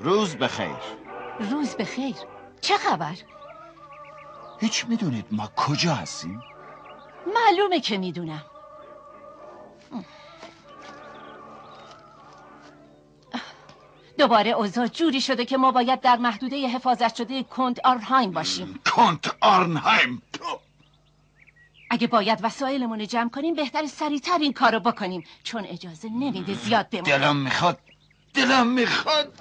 روز بخیر. روز بخیر. چه خبر؟ هیچ میدونید ما کجا هستیم؟ معلومه که میدونم. دوباره اوضاع جوری شده که ما باید در محدوده حفاظت شده کنت آرنهایم باشیم. کنت آرنهایم؟ اگه باید وسایلمون رو جمع کنیم بهتر سریعتر این کارو بکنیم، چون اجازه نمیده زیاد بمونیم. دلم میخواد.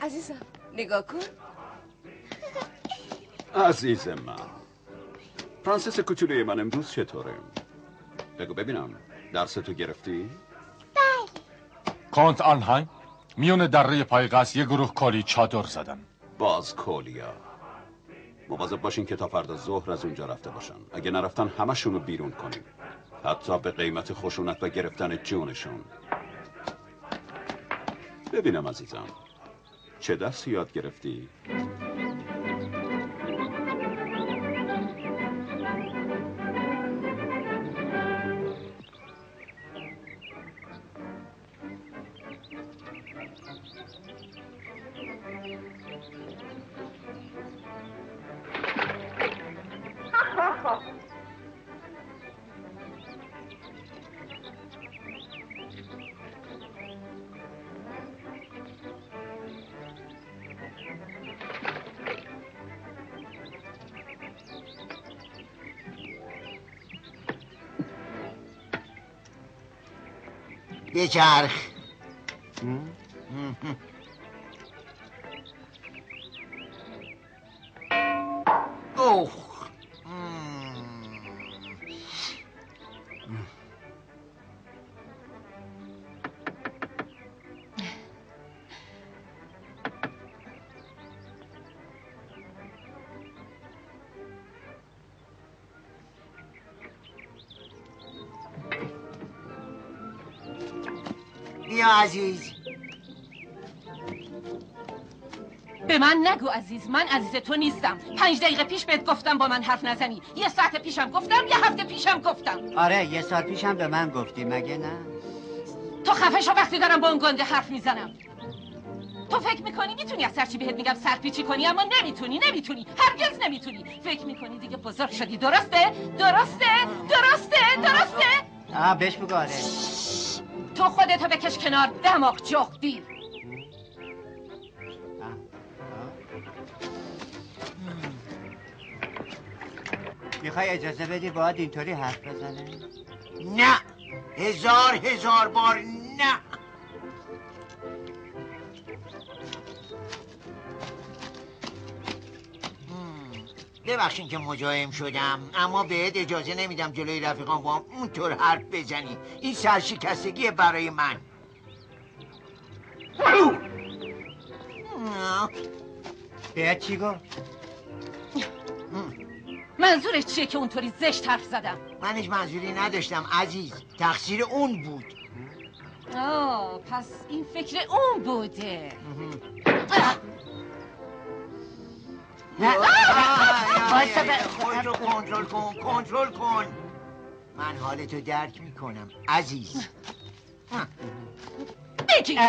عزیزم نگاه کن. عزیز من، فرانسیس کوچولوی من امروز چطوره؟ بگو ببینم درستو گرفتی؟ کنت آرنهایم، میون دره پایگاس یه گروه کلی چادر زدن. باز کولیا. مواظب باشین که تا فردا ظهر از اونجا رفته باشن. اگه نرفتن همشونو بیرون کنیم، حتی به قیمت خشونت و گرفتن جونشون. ببینم عزیزم، چه درسی یاد گرفتی؟ بچرخ. اوه. بیا عزیز. به من نگو عزیز، من عزیز تو نیستم. 5 دقیقه پیش بهت گفتم با من حرف نزنی. 1 ساعت پیشم گفتم، 1 هفته پیشم گفتم. آره 1 ساعت پیشم به من گفتی مگه نه؟ تو خفه شو وقتی دارم با اون گنده حرف میزنم. تو فکر میکنی میتونی از هرچی بهت میگم سرپیچی کنی، اما نمیتونی. هرگز نمیتونی. فکر میکنی دیگه بزرگ شدی. درسته؟ بهش بگو آره. تو خودتو بکش کنار دماغ جغ دیر. میخوای اجازه بدی باید اینطوری حرف بزنه؟ نه، 1000 بار نه. ببخشین که مزاحم شدم، اما بهت اجازه نمیدم جلوی رفیقان با هم اونطور حرف بزنی. این سرشکستگی برای من. بهت چی گفت؟ منظورش چیه که اونطوری زشت حرف زدم؟ من هیچ منظوری نداشتم عزیز، تقصیر اون بود. پس این فکر اون بوده. خودتو کنترل کن. من حالتو درک میکنم عزیز. بگی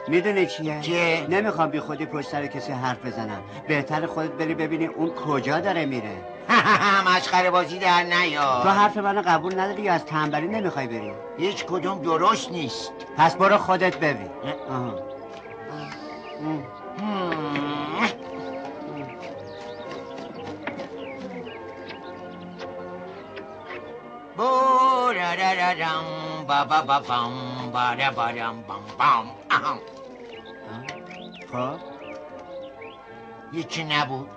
میدونی چیه؟ چیه؟ نمیخوام بی خودی پشت سر کسی حرف بزنم. بهتر خودت بری ببینی اون کجا داره میره. مسخره بازی در نیا. تو حرف منو قبول نداری یا از تنبلی نمیخوای بری؟ هیچ کدوم درست نیست. پس برو خودت ببین. خب هیچی نبود.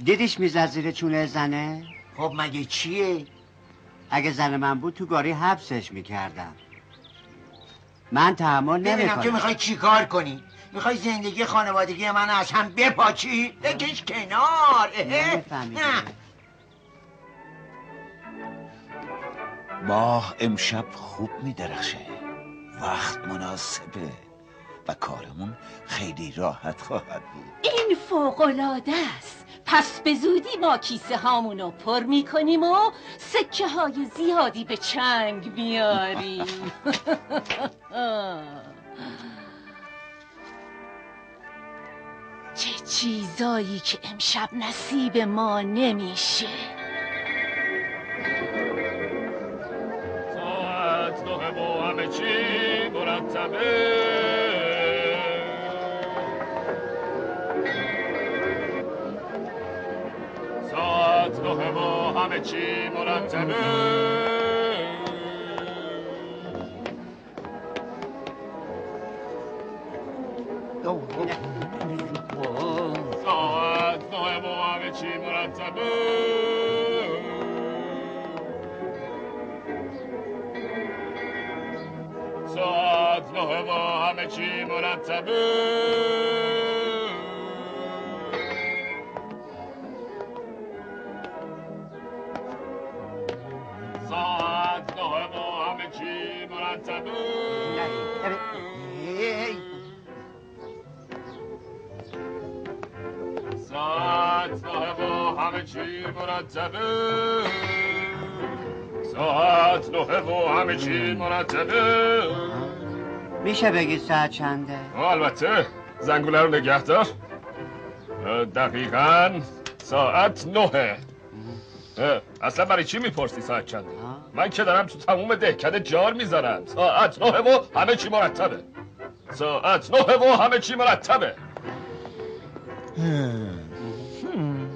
دیدیش میزد زیر چونه زنه؟ خب مگه چیه؟ اگه زن من بود تو گاری حبسش میکردم. من تحمل ببینم نمیکنم. تو میخوای چی کار کنی؟ میخوای زندگی خانوادگی من از هم بپاچی؟ بکش کنار. نه ماه امشب خوب میدرخشه، وقت مناسبه و کارمون خیلی راحت خواهد بود. این فوق‌العاده است. پس به زودی ما کیسه هامونو پر میکنیم و سکه های زیادی به چنگ میاریم. چه چیزایی که امشب نصیب ما نمیشه. ساعت 9 و همه چی مرتبه. ساعت 9 و همه چی مرتبه. ساعت 9 و همه چی مرتبه. ساعت 9 و همه چی مرتبه. ساعت 9 و همه چی مرتبه. ساعت 9 و همه چی مرتبه. ساعت 9 و همه چی مرتبه. میشه بگی ساعت چنده؟ البته زنگوله رو نگه دار. دقیقاً ساعت 9. اصلا برای چی میپرسی ساعت چنده؟ من که دارم تو تموم دهکده جار میذارم. ساعت 9 و همه چی مرتبه. ساعت 9 و همه چی مرتبه.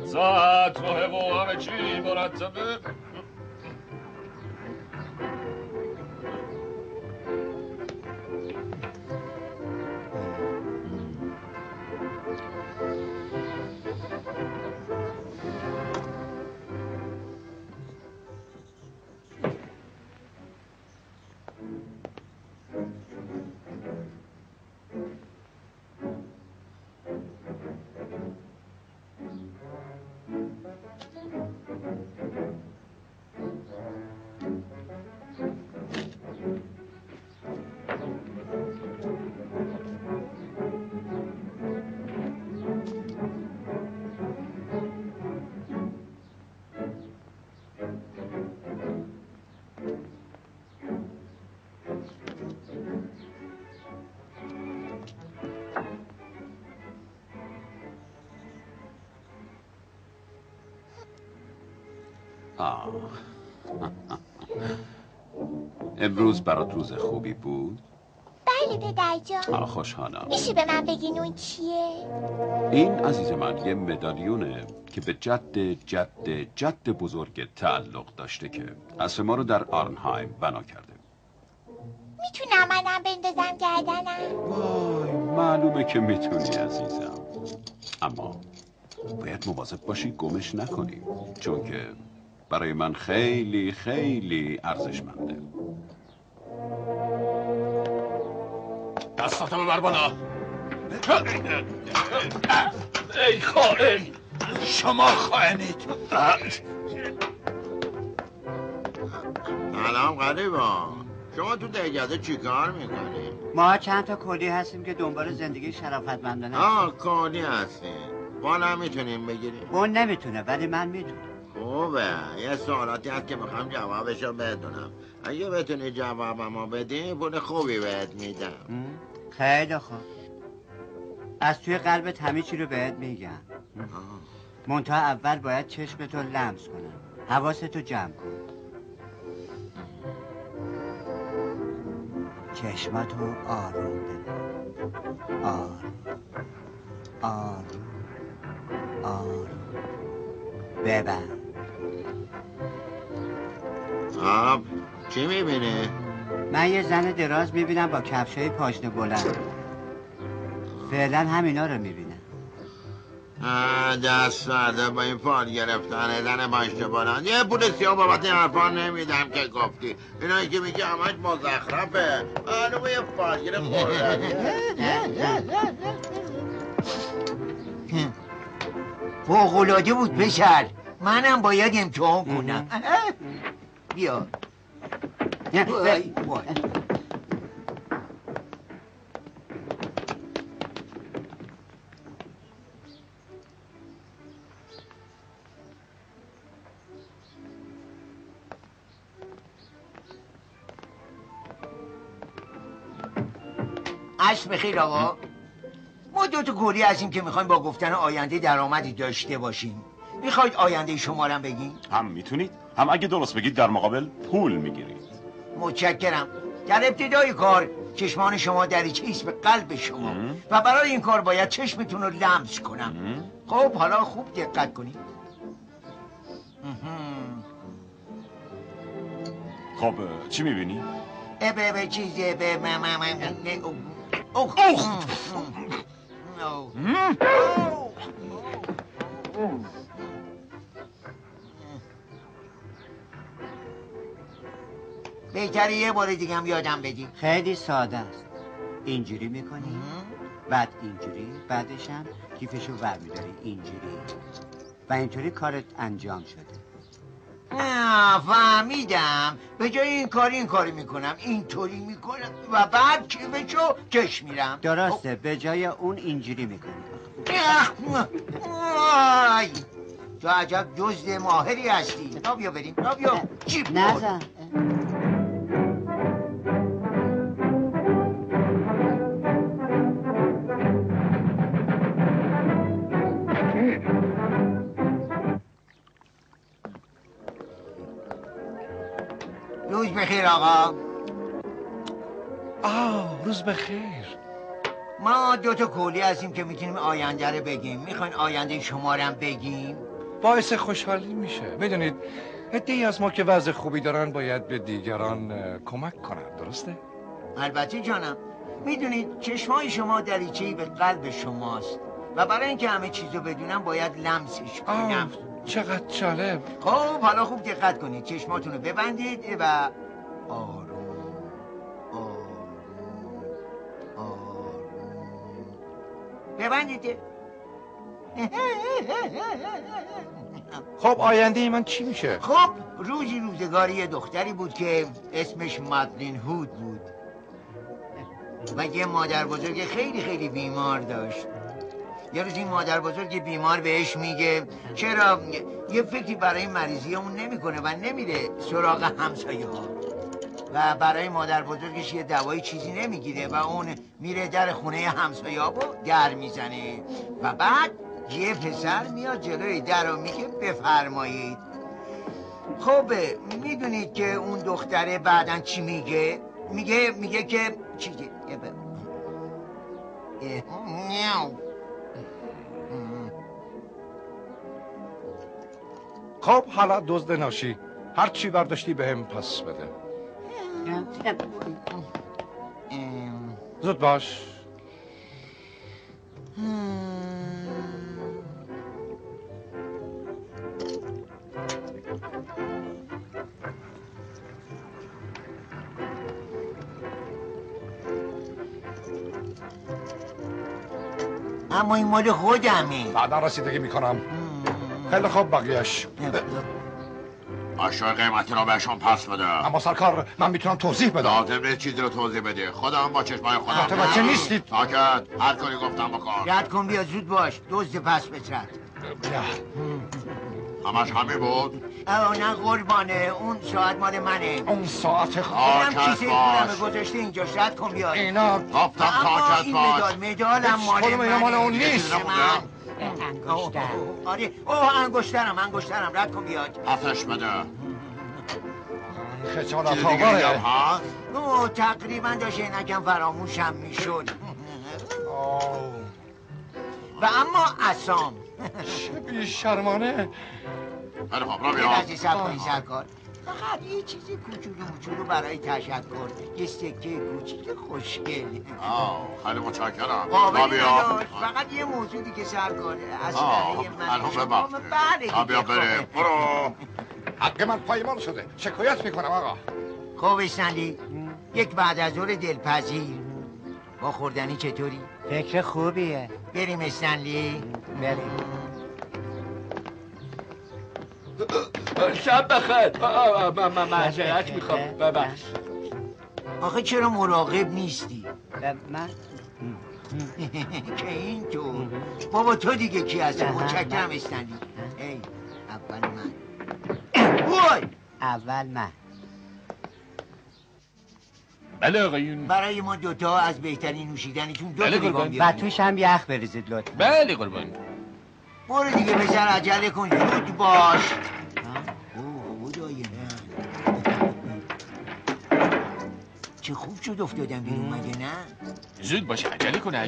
ساعت 9 و همه چی مرتبه. امروز برات روز خوبی بود؟ بله پدرجان. خوشحالم. میشه به من بگین اون چیه؟ این عزیز من یه مدالیونه که به جد جد جد بزرگ تعلق داشته که عصر ما رو در آرنهایم بنا کرده. میتونم منم بندازم گردنم؟ وای معلومه که میتونی عزیزم، اما باید مواظب باشی گمش نکنی، چون که برای من خیلی خیلی ارزشمنده. دستاتو ببر بالا. ای خائن! شما خائنید. سلام غریبا، شما تو دهکده چی کار میکنی؟ ما چند تا کلی هستیم که دنبال زندگی شرافتمندانه. کلی هستین. ما نمیتونیم بگیریم؟ اون نمیتونه ولی من میتونم. خوبه، یه سوالاتی هست که میخوام جوابشو بدونم. اگه بتونی جوابمو بدی پول خوبی بهت میدم. خیلی خوب. از توی قلبت همه چی رو بهت میگم. منتها اول باید چشمتو لمس کنم. حواستو جمع کن. چشماتو آروم ببند. آروم آروم آروم ببند. آب چی میبینه؟ من یه زن دراز میبینم با کفشای پاشنه بلند. فعلا همینا رو میبینم. دست فرده با این فال گرفتن زن پاشنه بلند. یه پول سیاه بابت این حرفا نمیدم که گفتی. اینایی که میگه همش مزخرفه. معلومه یه فال گرفت فوق‌العاده بود پسر. منم باید امتحان کنم. بیا. وای وای. عصر بخیر آقا. ما 2 تا کوری هستیم که میخوایم با گفتن آینده درآمدی داشته باشیم. میخواید آینده شما رو بگین؟ هم میتونید هم اگه درست بگید در مقابل پول میگیرید. متشکرم. در ابتدای کار چشمان شما دریچه ایست به قلب شما و برای این کار باید چشمتون رو لمس کنم. خب حالا خوب دقت کنید. خب چی میبینی؟ به چیزی به بهتره یه بار دیگه هم یادم بدی. خیلی ساده است. اینجوری میکنی، بعد اینجوری، بعدش هم کیفشو برمیداری اینجوری و اینطوری کارت انجام شده. فهمیدم. به جای این کاری میکنم، اینطوری میکنم و بعد کیفشو کش میرم. درسته. به جای اون اینجوری میکنی. تو عجب دزد ماهری هستی. بیا بریم. بیا جیب نزن. روز بخیر آقا. روز بخیر. ما 2 تا کولی هستیم که میتونیم آینده رو بگیم. میخواین آینده شما رو هم بگیم؟ باعث خوشحالی میشه. میدونید عده‌ای از ما که وضع خوبی دارن باید به دیگران کمک کنن. درسته؟ البته جانم. میدونید چشمای شما دریچه‌ای به قلب شماست و برای اینکه همه چیزو بدونم باید لمسش کنم. چقدر جالب. خب حالا خوب دقت کنید. چشماتون رو ببندید و آروم ببندید. خب آینده من چی میشه؟ خب روزگاری یه دختری بود که اسمش مادلین هود بود و یه مادر بزرگ خیلی بیمار داشت. یه روز این مادر بزرگ بیمار بهش میگه چرا یه فکری برای مریضی اون نمیکنه و نمیره سراغ همسایه ها و برای مادر بزرگش یه دوایی چیزی نمیگیره و اون میره در خونه همسایه ها رو در میزنه و بعد یه پسر میاد جلوی در رو میگه بفرمایید. خب میدونید که اون دختره بعدن چی میگه؟ میگه که چیزی خب حالا دزد ناشی، هر چی برداشتی بهم پس بده. زود باش. اما این مال خودمه. بعدا رسیدگی میکنم. خیلی خوب بقیهش. اشیاء قیمتی رو بهشون پس بده. اما سرکار من میتونم توضیح بدم. لازم نیست چیزی رو توضیح بده. خودم با چشمای خودم. متوجه نیستید. ساکت. هر کاری گفتم بکن. رد کن بیا زود باش. دزد پس بترد. همش همین بود؟ نه قربانه. اون ساعت مال منه. اون ساعت اینم کیسه پولمه گذاشته اینجا. رد کن بیا. اینا گفتم ساکت باش. مدالم مال منه. اینا مال اون نیست. انگشتر. آره انگشترم رد کن بیاد. آتش بده. خجالت چیز دیگه آوره. هم هست؟ تقریبا داشت اینکم فراموشم میشد. و اما اسام چه بیشرمانه. خیلی خوب را یه بیا. لحظه صبر کنی سرکار. فقط یه چیزی کوچولو برای تشکر. یه سکه کوچیک خوشگل. خیلی متشکرم. قابلی را بیا. نداشت. فقط یه موضوعی که سرکاره اسلحه من الان شما ببخشید. بله را بیا دیگه. بریم. برو. حق من پایمال شده. شکایت میکنم آقا. خب اسنلی یک بعد از ظهر دلپذیر با خوردنی چطوری؟ فکر خوبیه. بریم اسنلی. بریم. شب بخیر. من معذرت میخوام. ببخش. آخه چرا مراقب نیستی؟ من که این تو بابا تو دیگه کی هستی؟ متشکرم اسنلی. ای اول من. وای اول من. بله آقایون. برای ما دوتا از بهترین نوشیدنیتون دو بله تا لیوان قربان. و بیارید. توش هم یخ بریزید لطفا. بله قربان. برو دیگه پسر عجله کن زود باش. خدای من چه خوب شد افتادم بیرون مگه نه؟ زود باش عجله کن.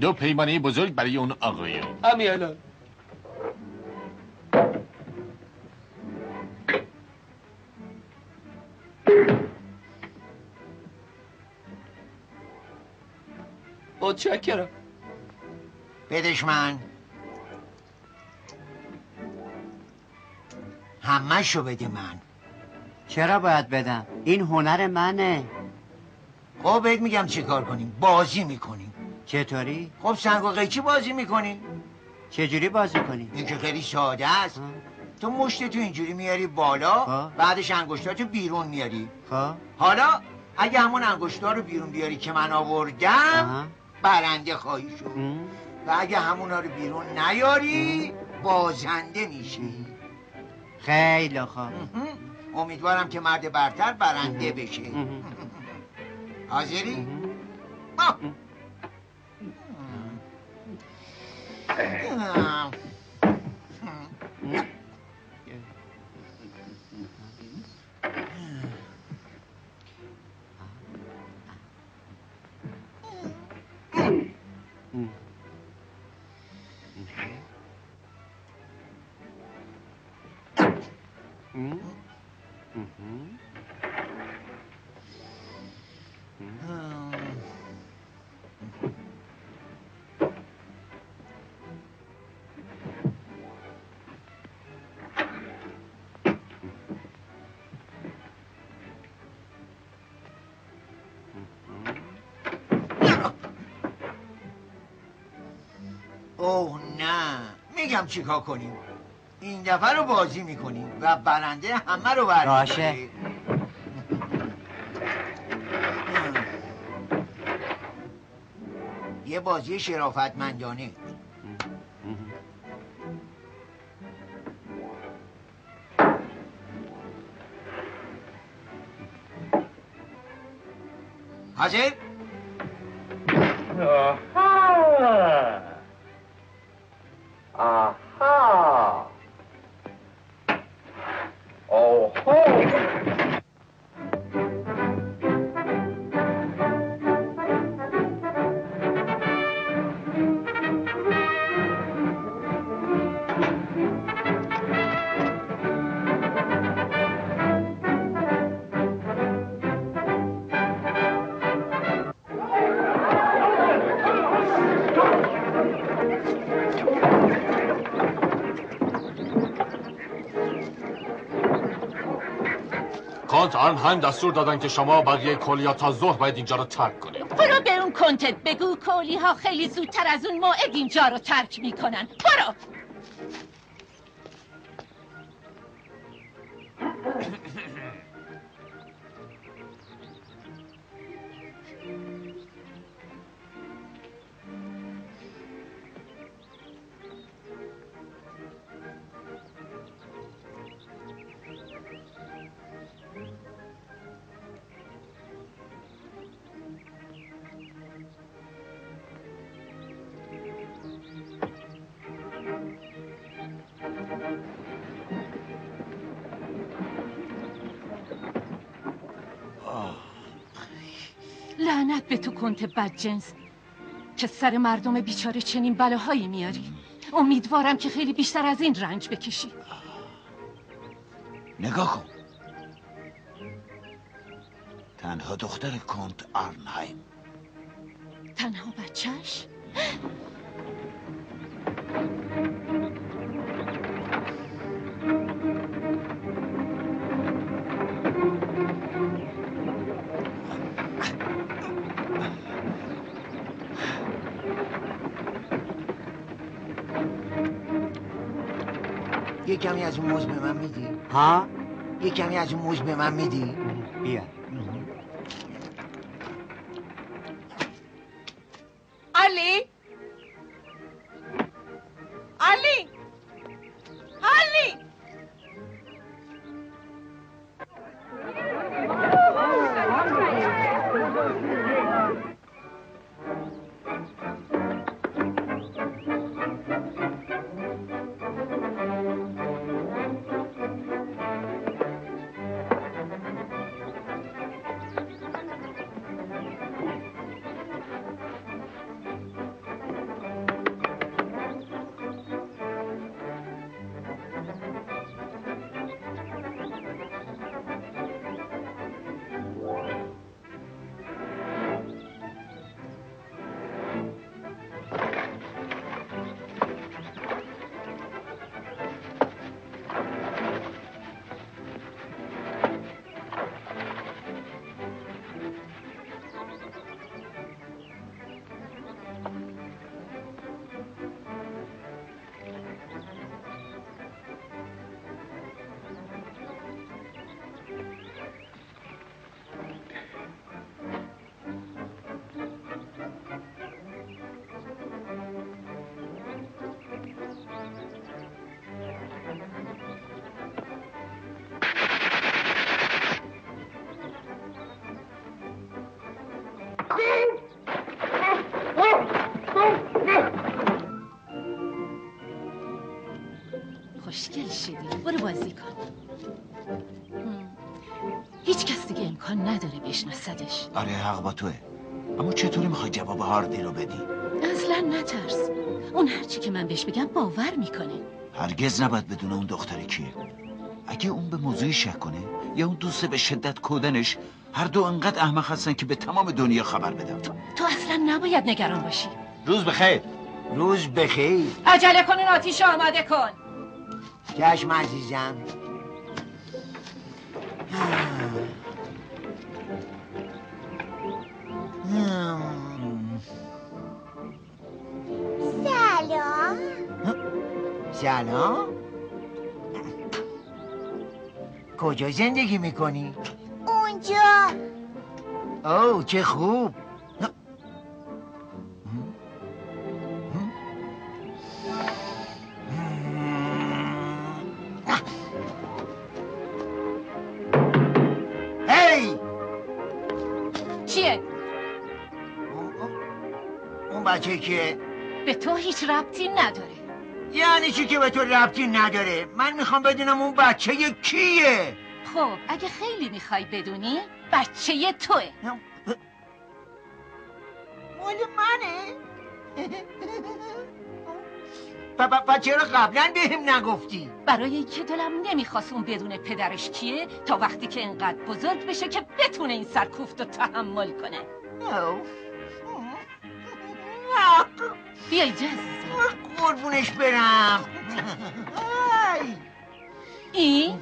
دو پیمانه بزرگ برای اون آقایون. همین الان. متشکرم. بدش من. همه‌شو بده من. چرا باید بدم؟ این هنر منه. خب بهت میگم چی کار کنیم. بازی میکنیم. چطوری؟ خب سنگ و قیچی بازی میکنیم. چجوری بازی کنی؟ این که خیلی ساده است. تو مشتتو اینجوری میاری بالا، بعدش انگشتاتو بیرون میاری. حالا اگه همون انگشتا رو بیرون بیاری که من آوردم برنده خواهی شد. و اگه همونا رو بیرون نیاری بازنده میشی. خیلی خوب. امیدوارم که مرد برتر برنده بشه. حاضری؟ اوه نه، میگم چیکار کنیم. این دفعه رو بازی میکنیم و برنده همه رو باشه. یه بازی شرافتمندانه. حاضر؟ آها اوهو کانت آرنهایم دستور دادن که شما بقیه کلیات تا ظهر باید اینجا رو ترک کنید. برو به اون کنتت بگو کولی ها خیلی زودتر از اون موعد اینجا رو ترک میکنن. برو. لعنت به تو کنت بدجنس که سر مردم بیچاره چنین بلاهایی میاری. امیدوارم که خیلی بیشتر از این رنج بکشی. نگاه کن، تنها دختر کنت آرنهایم. تنها بچهش؟ یه کمی از اون موز به من میدی؟ ها؟ یه کمی از اون موز به من میدی؟ بیا. علی علی علی خوشگل شدی. برو بازی کن. هیچ کس دیگه امکان نداره بشناسدش. آره حق با توه، اما چطوری میخوای جواب هاردی رو بدی؟ اصلا نترس. اون هرچی که من بهش بگم باور میکنه. هرگز نباید بدونه اون دختر کیه. اگه اون به موضوعی شک کنه یا اون دوست به شدت کودنش، هر دو انقدر احمق هستن که به تمام دنیا خبر بدم. تو اصلا نباید نگران باشی. روز بخیر. روز بخیر. عجله کن، اون آتیش آماده کن. چشم عزیزم. سلام. سلام. کجا زندگی میکنی؟ اونجا. اوه چه خوب. هی! چیه؟ اون بچه که به تو هیچ ربطی نداره. یعنی چی که به تو ربطی نداره؟ من میخوام بدونم اون بچه کیه؟ خب اگه خیلی میخوای بدونی، بچه توه. مال منه؟ چرا قبلا بهم نگفتی؟ برای اینکه دلم نمیخواست اون بدون پدرش کیه تا وقتی که اینقدر بزرگ بشه که بتونه این سرکوفت رو تحمل کنه. بیا اینجا عزیزم. قربونش برم. این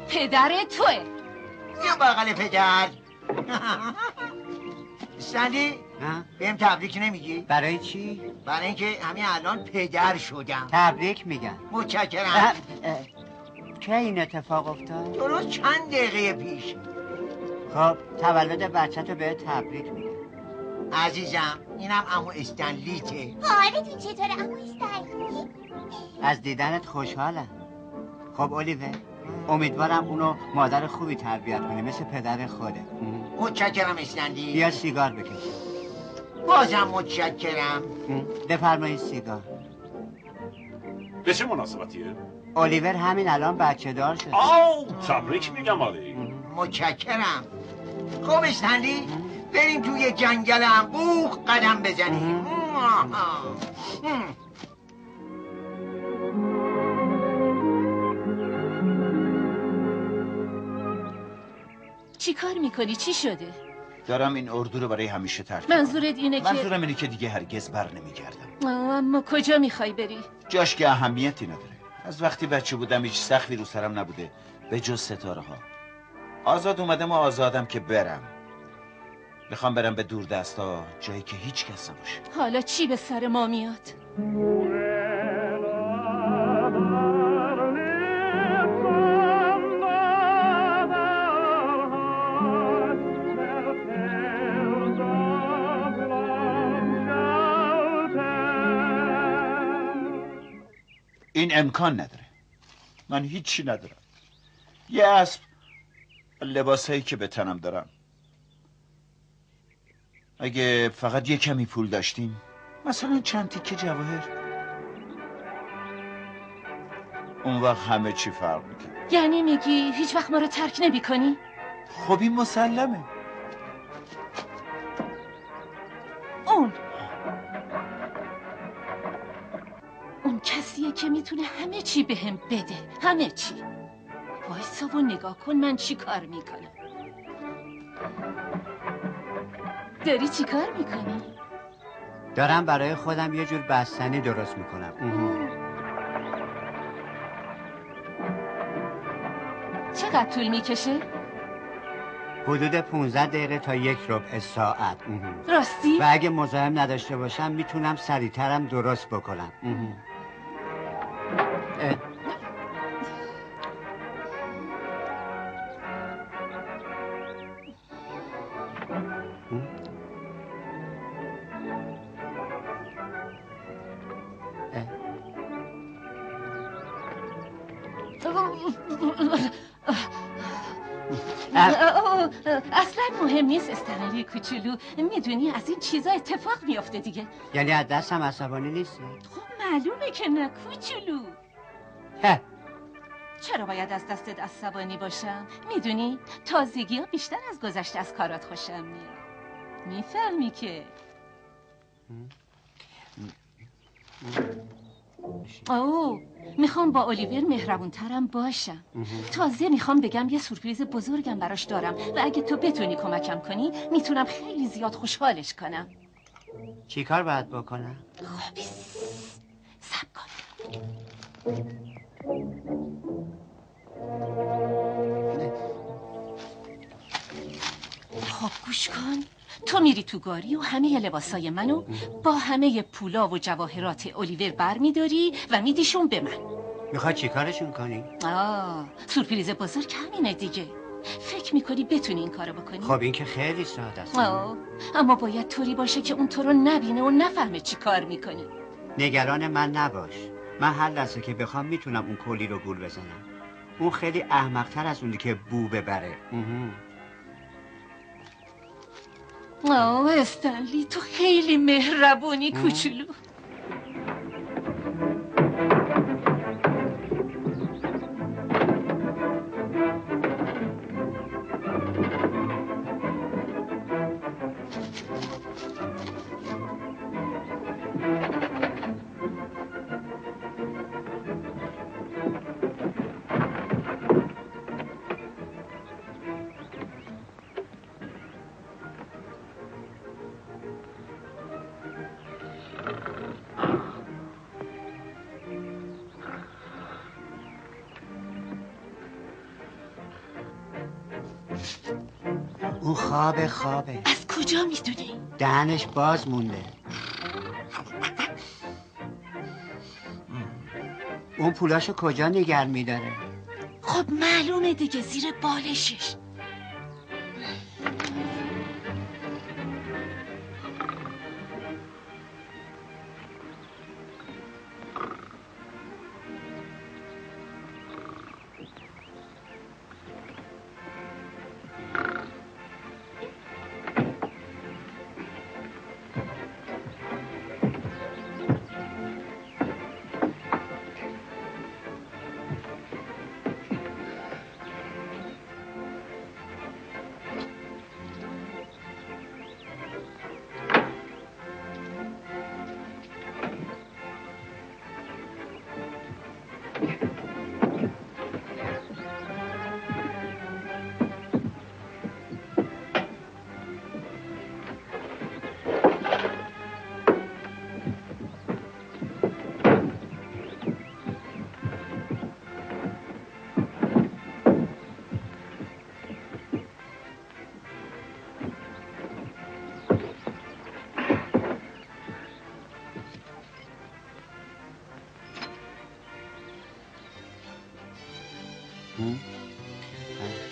پدر توه. بیا بغل پدر. استنلی بهم تبریک نمیگی؟ برای چی؟ برای اینکه همین الان پدر شدم. تبریک میگن. متشکرم. کی این اتفاق افتاد؟ درست چند دقیقه پیش. خب تولد بچه تو به تبریک میگن. عزیزم اینم عمو استنلیته. حالتون چطوره عمو استنلی؟ از دیدنت خوشحالم. خب الیور، امیدوارم اونو مادر خوبی تربیت کنی مثل پدر خوده. متشکرم استنلی. بیا سیگار بکش. بازم متشکرم. بفرمایید سیگار. به چه مناسبتیه؟ الیور همین الان بچه دار شد. تبریک میگم علی. متشکرم. خب استنلی بریم توی جنگل انبوه قدم بزنیم. چی کار میکنی؟ چی شده؟ دارم این اردو رو برای همیشه ترک منظورت اینه که منظورم اینه که دیگه هرگز بر نمیگردم. اما کجا میخوای بری؟ جاش که اهمیتی نداره. از وقتی بچه بودم هیچ سختی رو سرم نبوده به جز ستاره ها. آزاد اومدم و آزادم که برم. میخوام برم به دور دستا، جایی که هیچ کس نباشه. حالا چی به سر ما میاد؟ این امکان نداره. من هیچی ندارم. یه اسب، لباسایی که به تنم دارم. اگه فقط یه کمی پول داشتیم، مثلا چند تیکه جواهر، اون وقت همه چی فرق میکنه. یعنی میگی هیچ وقت ما رو ترک نمی کنی؟ خب این مسلمه. اون کسیه که میتونه همه چی بهم بده. همه چی. وایسا و نگاه کن من چی کار میکنم. داری چی کار میکنی؟ دارم برای خودم یه جور بستنی درست میکنم. چقدر طول میکشه؟ حدود 15 دقیقه تا 1 ربع ساعت. راستی؟ و اگه مزاحم نداشته باشم میتونم سریعترم درست بکنم. اصلا مهم نیست استنلی کوچولو. میدونی از این چیزا اتفاق میافته دیگه. یعنی از دستم عصبانی نیستی؟ خب معلومه که نه کوچولو. چرا باید از دستت عصبانی باشم؟ میدونی تازگی ها بیشتر از گذشته از کارات خوشم میاد. میفهمی که میخوام با الیور مهربونترم باشم. تازه میخوام بگم یه سورپرایز بزرگم براش دارم و اگه تو بتونی کمکم کنی میتونم خیلی زیاد خوشحالش کنم. چی کار باید بکنم؟ خب صبر کن. خب گوش کن. تو میری تو گاری و همه لباسای منو با همه پولا و جواهرات الیور بر میداری و میدیشون به من. میخوای چی کارشون کنی؟ سورپرایز بزرگ همینه دیگه. فکر میکنی بتونی این کارو بکنی؟ خب این که خیلی ساده است. اما باید طوری باشه که اون تو رو نبینه و نفهمه چی کار میکنی. نگران من نباش. من هر لحظه که بخوام میتونم اون کلی رو گول بزنم. اون خیلی احمق‌تر از اونی که بو ببره. استنلی تو خیلی مهربونی کوچولو. اون خوابه. از کجا میدونی؟ دهنش باز مونده. اون پولاشو کجا نگه میداره؟ خب معلومه دیگه، زیر بالشش.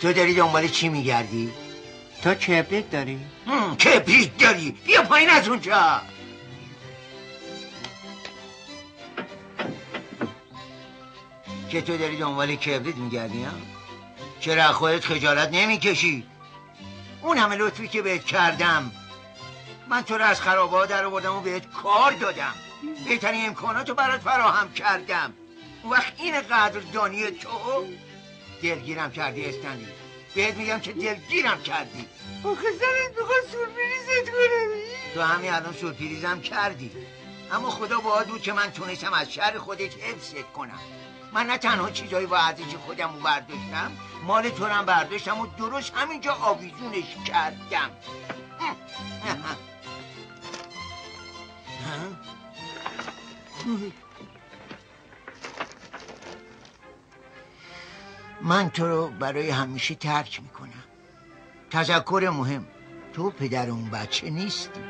تو داری دنبال چی میگردی؟ تو کبریت داری؟ کبریت داری؟ بیا پایین از اونجا. که تو داری دنبال کبریت میگردی ها؟ چرا خودت خجالت نمیکشی؟ اون همه لطفی که بهت کردم، من تو رو از خرابه ها در آوردم و بهت کار دادم، بهترین امکاناتو برات فراهم کردم. اون وقت این قدردانی تو دلگیرم کردی استنلی. بهت میگم که دلگیرم کردی. آخه زنت میخواد سورپریزت کنم. تو همین الان سورپریزم کردی، اما خدا باهات بود که من تونستم از شر خودت حفظت کنم. من نه تنها چیزایی با ارزش خودم رو برداشتم، مال تو هم برداشتم و درست همینجا آویزونش کردم. من تو رو برای همیشه ترک میکنم. تذکر مهم، تو پدر اون بچه نیستی.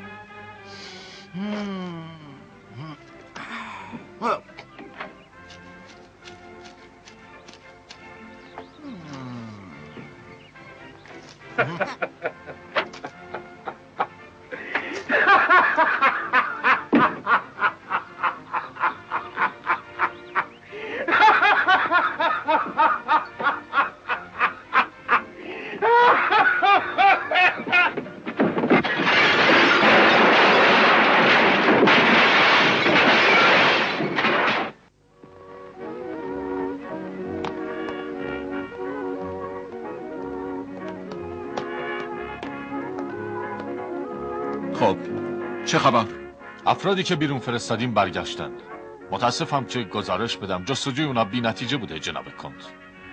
خب چه خبر؟ افرادی که بیرون فرستادیم برگشتن. متاسفم که گزارش بدم جستجوی اونا بی نتیجه بوده جناب کنت.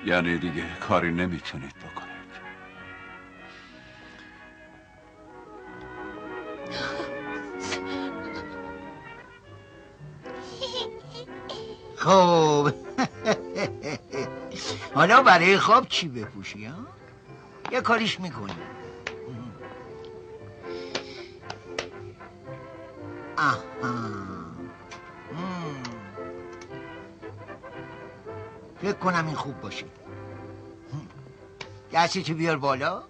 یعنی دیگه کاری نمیتونید بکنید؟ خب حالا برای خواب چی بپوشی ها؟ یه کاریش میکنی. آها فکر کنم این خوب باشه. دستتو بیار بالا.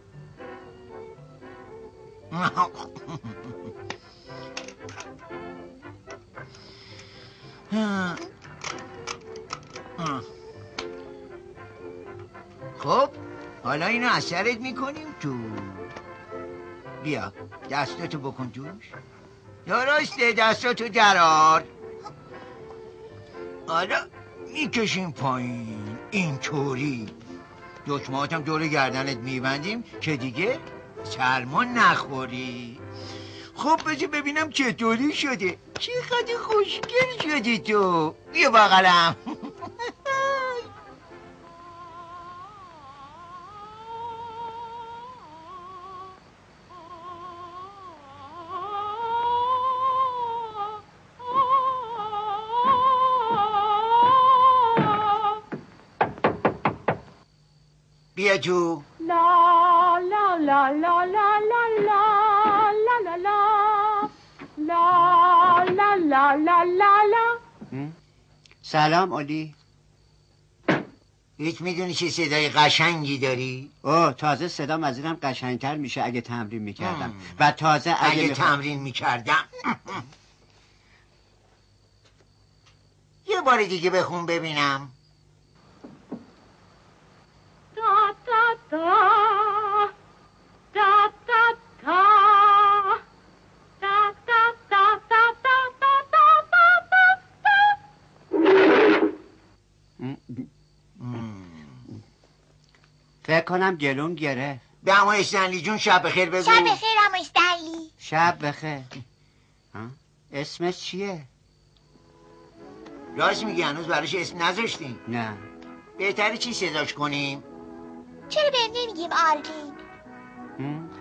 خب حالا اینو از سرت میکنیم تو. بیا دستاتو بکن توش. درسته، دستاتو درار. حالا میکشیم پایین اینطوری. دکمهاتم دور گردنت میبندیم که دیگه سرما نخوری. خب بذار ببینم چطوری شده. چقدر خوشگل شدی تو. بیا بغلم. بیا تو. لا لا لا لا لا لا لا لا لا لا لا لا لا لا لا. سلام علی. هیچ میدونی چه صدای قشنگی داری؟ اوه تازه صدام از اینم قشنگتر میشه اگه تمرین میکردم. و تازه اگه تمرین میکردم. یه بار دیگه بخون ببینم. دا دا دا دا دا دا دا دا دا دا فکر کنم گلون گرفت. به عمو استنلی جون شب بخیر بگو. شب بخیر عمو استنلی. شب بخیر. اسمش چیه؟ راست میگی هنوز براش اسم نذاشتیم؟ نه. بهتره چی صداش کنیم؟ چرا بهم نمیگیم آرلین؟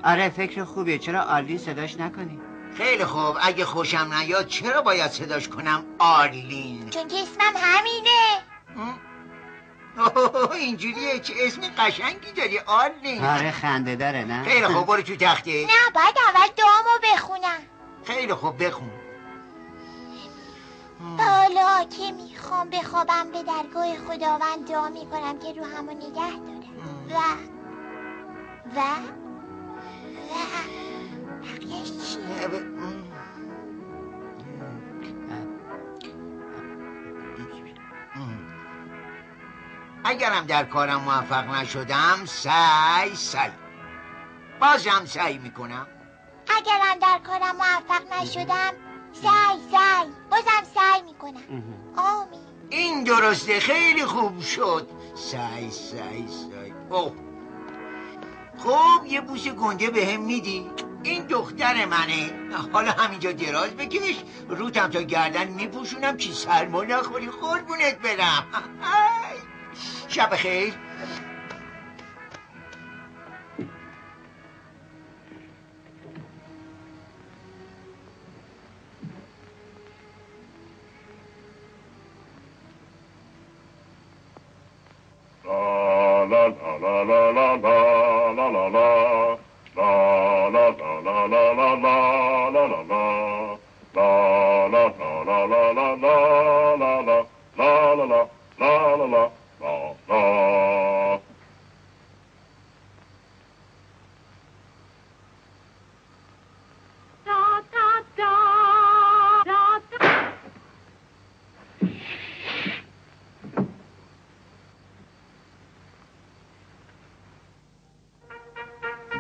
آره فکر خوبیه. چرا آرلین صداش نکنیم؟ خیلی خوب. اگه خوشم نیاد چرا باید صداش کنم آرلین؟ چون که اسمم همینه. اینجوریه. چه اسم قشنگی داری آرلین. آره خنده داره نه؟ خیلی خوب برو تو تخته. نه باید اول دعامو بخونم. خیلی خوب بخون. بالا که میخوام بخوابم به درگاه خداوند دعا میکنم که روحمو نگه داره و بقیهش چیه؟ اگرم در کارم موفق نشدم سعی بازم سعی میکنم. اگرم در کارم موفق نشدم سعی بازم سعی میکنم. آمین. این درسته. خیلی خوب شد. سعی اوه. خب یه بوس گنده به هم میدی؟ این دختر منه. حالا همینجا دراز بکش. روتم تا گردن میپوشونم چی سرما نخوری. قربونت برم. شب خیر.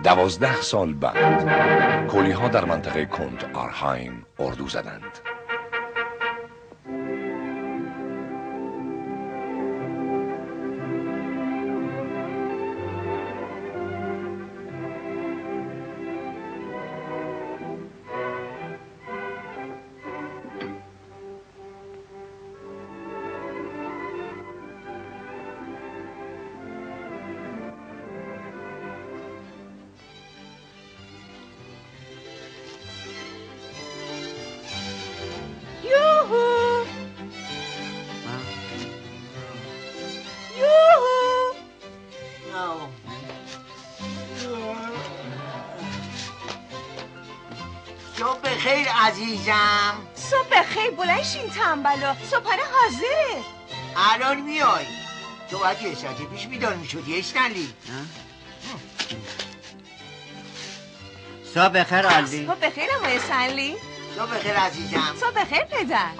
دوازده سال بعد کولی‌ها در منطقه کنت آرهایم اردو زدند. صبح خیر عزیزم. صبح خیر. بلنشین تنبلا. صبحانه حاضره. الان میای. تو باید یه ساعت پیش بیدار میشدی استنلی. صبح خیر آرلین. صبح خیر عمو استنلی. صبح خیر عزیزم. صبح خیر پدر.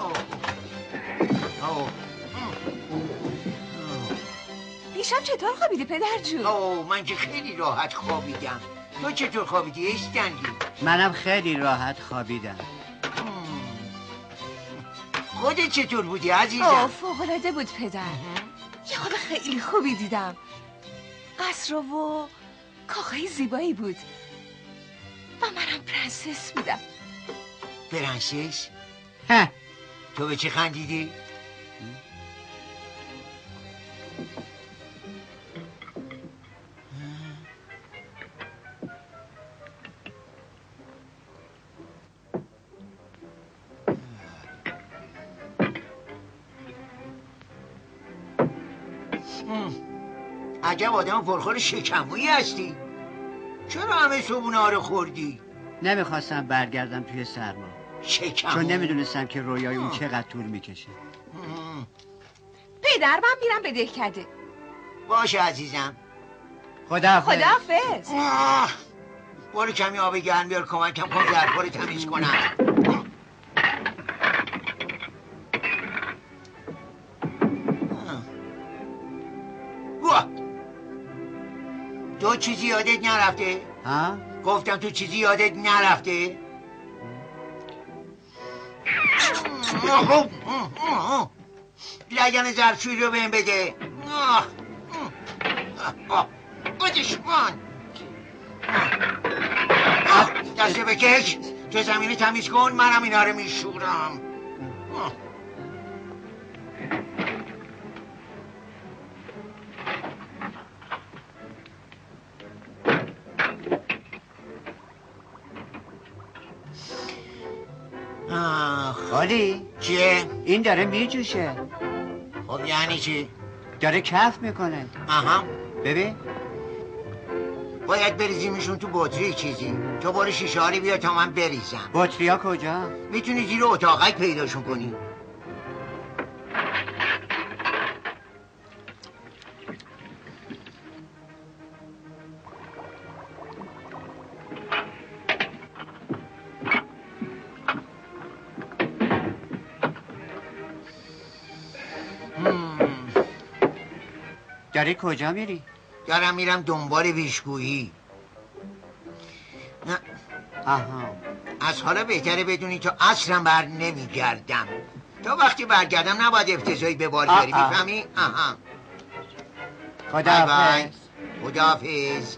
دیشب چطور خوابیدی پدر جون؟ من که خیلی راحت خوابیدم. تو چطور خوابیدی استنلی؟ منم خیلی راحت خوابیدم. خودت چطور بودی عزیزم؟ فوق‌العاده بود پدر. یه خواب خیلی خوبی دیدم. قصر و کاخهای زیبایی بود و منم پرنسس بودم. پرنسس؟ تو به چی خندیدی؟ عجب آدم پرخور شکمویی هستی. چرا همه صبحونه رو خوردی؟ نمیخواستم برگردم توی سرما. شکم چون نمیدونستم که رویای اون چقدر طول میکشه. پدر من میرم به دهکده. باشه عزیزم. خداحافظ. خداحافظ. برو کمی آب گرم بیار کمکم کن ظرفا رو تمیز کنم. تو چیزی یادت نرفته؟ ها؟ گفتم تو چیزی یادت نرفته؟ لگن ظرفشویی رو بهم بده. بدشمان دسته بکش. تو زمینی تمیز کن، منم اینا رو میشورم. خالی چیه؟ این داره میجوشه. خب یعنی چی؟ داره کف میکنه. آها ببین باید بریزیمشون تو بطری چیزی. تو برو شیشه‌هاری بیا تا من بریزم. بطریا کجا؟ میتونی زیر اتاقک پیداشون کنی. داری کجا میری؟ دارم میرم دنبال ویشگویی. نه آها از حالا بهتره بدونی تا اصلا بر نمیگردم. تا وقتی برگردم نباید افتضایی به بار بیاری. میفهمی؟ آها خداحافظ. خداحافظ.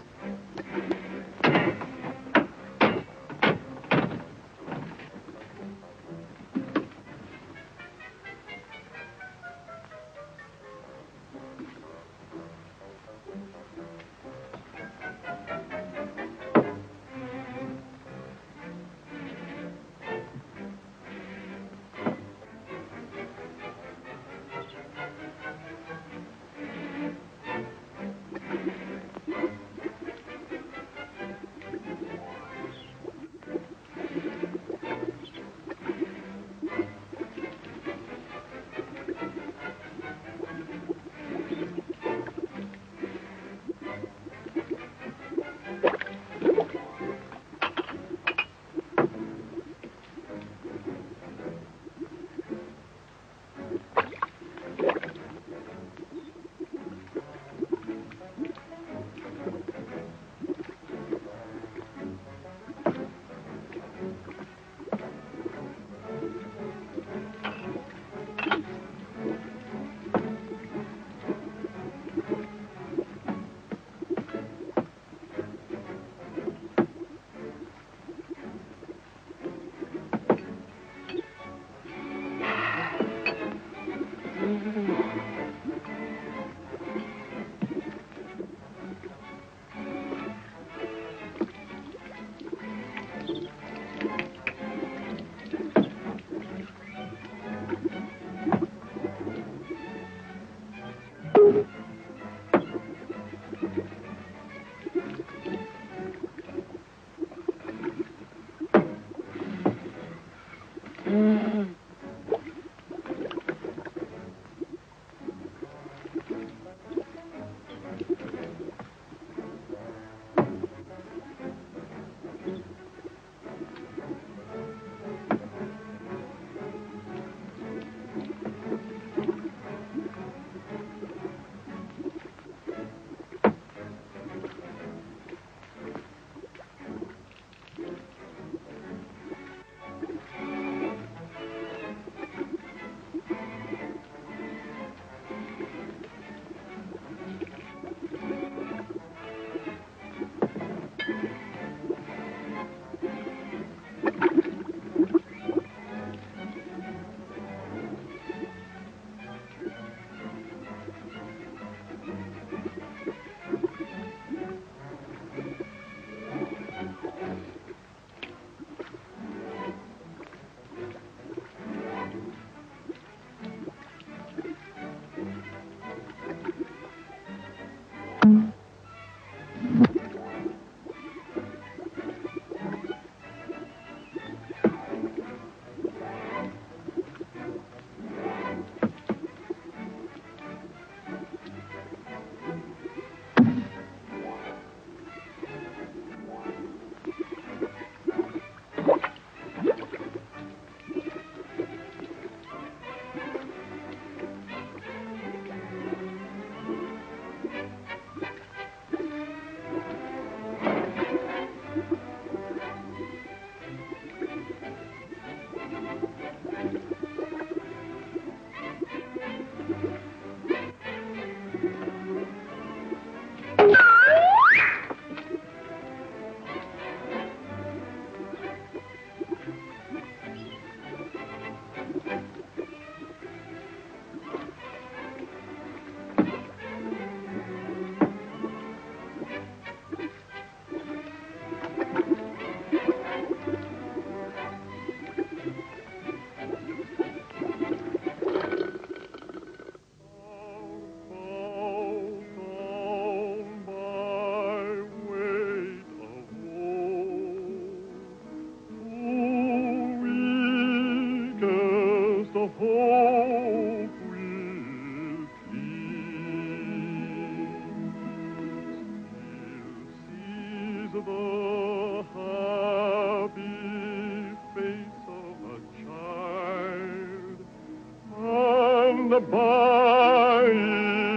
by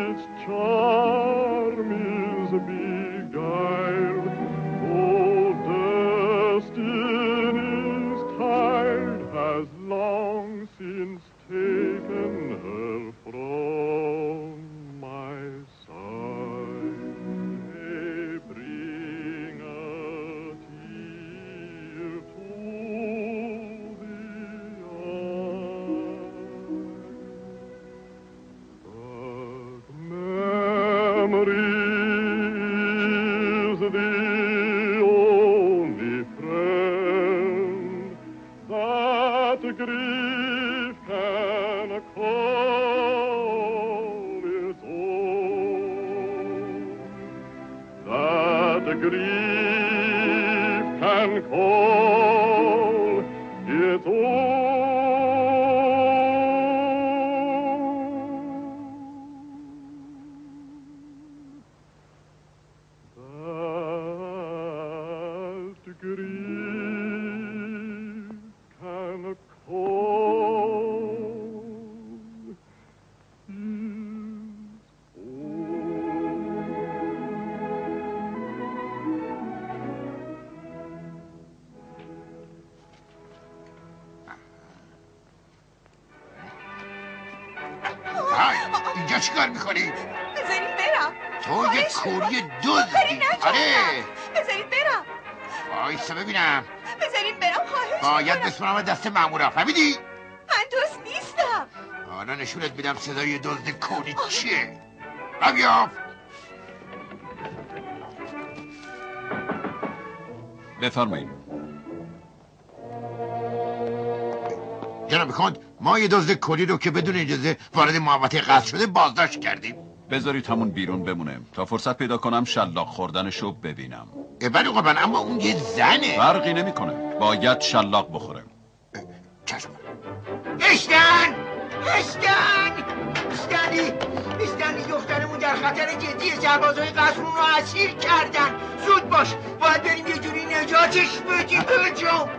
its charm is beguiled, though destiny's tide has long since taken her from my side. May bring a tear to the eye, but memory is the only friend that grief can call its own, that grief can call its own. That grief can call اینجا چیکار میکنی؟ بذارید برم. تو یه کوری دزدی. کاری نکردم. آره بذارید برم. وایسا ببینم. بذارید برم خواهش باید می‌کنم. بسپرم دست مامورا، فهمیدی؟ من دوست نیستم. حالا نشونت میدم صدای دزد کوری چیه. را بیاف. بفرمایید. جناب کند، ما یه دزد کوری رو که بدون اجازه وارد محوطه قصر شده بازداشت کردیم. بذارید همون بیرون بمونه تا فرصت پیدا کنم شلاق خوردنشو ببینم. ولی قربان اما اون یه زنه. فرقی نمیکنه. باید شلاق بخوره. چشم. اشتن استنلی دخترمون در خطر جدی، سربازای قصرون رو اسیر کردن. زود باش، باید بریم یه جوری نجاتش بدیم. برجام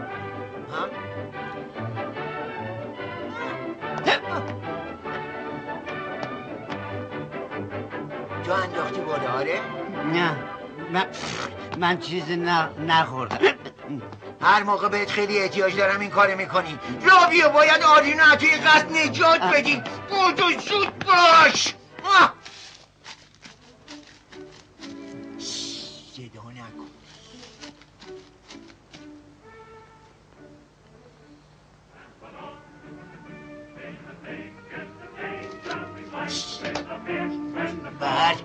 تو انداختی بالا؟ آره؟ نه من چیزی نخوردم. هر موقع بهت خیلی احتیاج دارم این کار میکنی. رابیو باید آرینو از توی قصد نجات بدیم. بودو زود باش. صدا نکن. بعد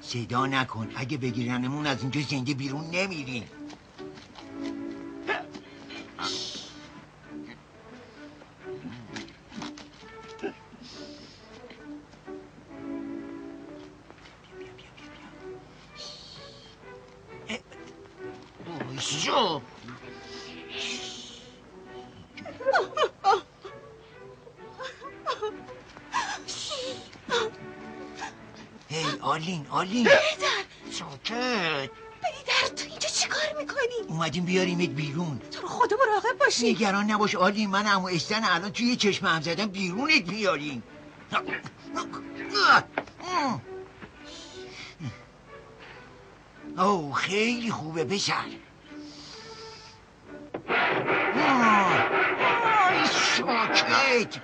صدا نکن، اگه بگیرنمون از اینجا زنده بیرون نمیریم. شو آرلین بهتر ساکت. بهتر تو اینجا چی کار میکنی؟ اومدیم بیاریمت بیرون. تو رو خدا مراقب باشی. نگران نباش آرلین، من عمو استن الان توی چشم هم زدم بیرونت میاریم. اوه خیلی خوبه پسر. ساکت.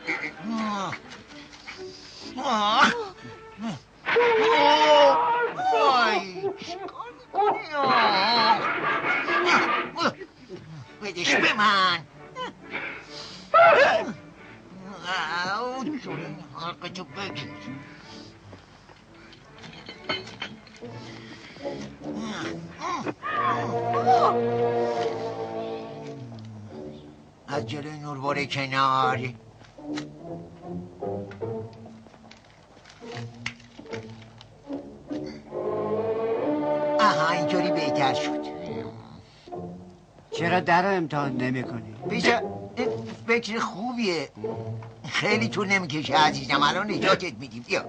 بدش به من. حلقتو بگیر. از جلوی نور باره کنار. آها اینطوری بهتر شد. چرا در رو امتحان نمی کنی؟ بیجا فکر خوبیه. خیلی طول نمیکشه عزیزم، الان نجاتت میدیم. بیا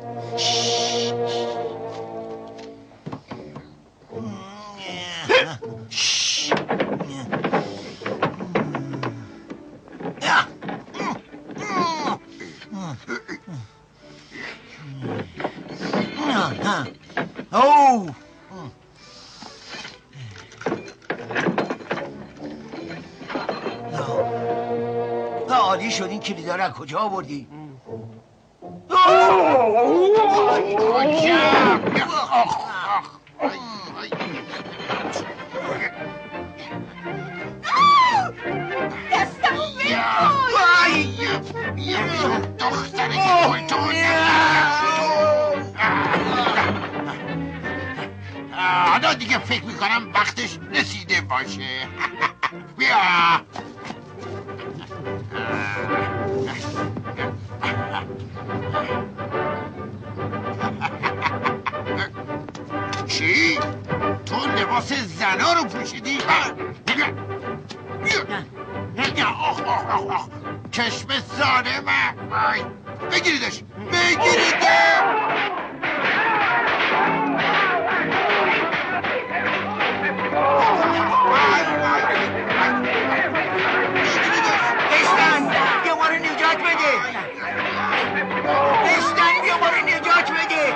اوه عالی شد. این کلیدا رو از کجا آوردی؟ دستمو دختر حالا دیگه فکر میکنم وقتش رسیده باشه. بیا چی؟ تو لباس زنا رو پوشیدی؟ چشم ظالمه. بگیریدش بگیریدش. بستن بیا ما رو نجات بده. بستن بیا ما رو نجات بده.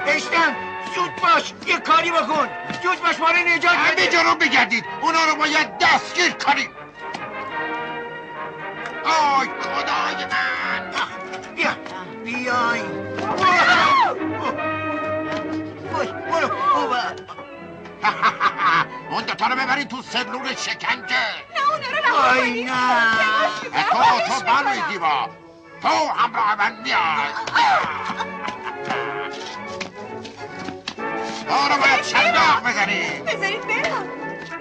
بستن زود باش یه کاری بکن. زود باش ما رو نجات بده. همه جا رو بگردید. اونا رو باید دستگیر کنیم. آی خدای من. بیا بیاین. برو اون دوتا رو ببرید تو سلول شکنجه. نه اونا رو رها کنید. تو بروی دیوا. تو همراه من میای. آره باید شلاق بزنید. بذارید برم.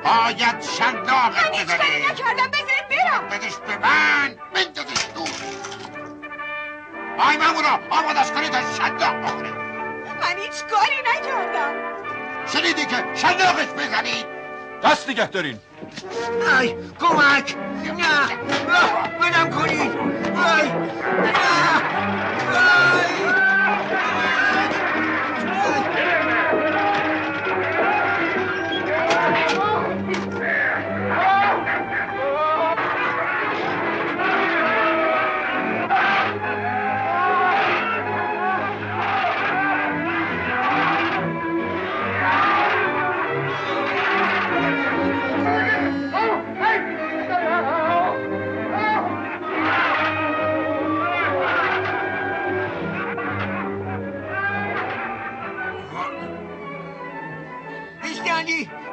باید شلاقت من هیچ کاری بزنید. نکردم. بذارید برم. بدش به من. بندازش دور. آی مامورا آمادش کنید تا شلاق بخوره. من هیچ کاری نکردم. شنیدی که شلاقش بزنید. دست نگه دارین. ای کمک. نه بدم کنید. ای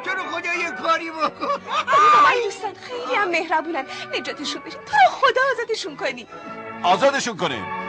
تو رو خدا یه کاری بکن. من دوستان خیلی هم مهربونن. نجاتشون بدید. تو رو خدا آزادشون کنی. آزادشون کنیم.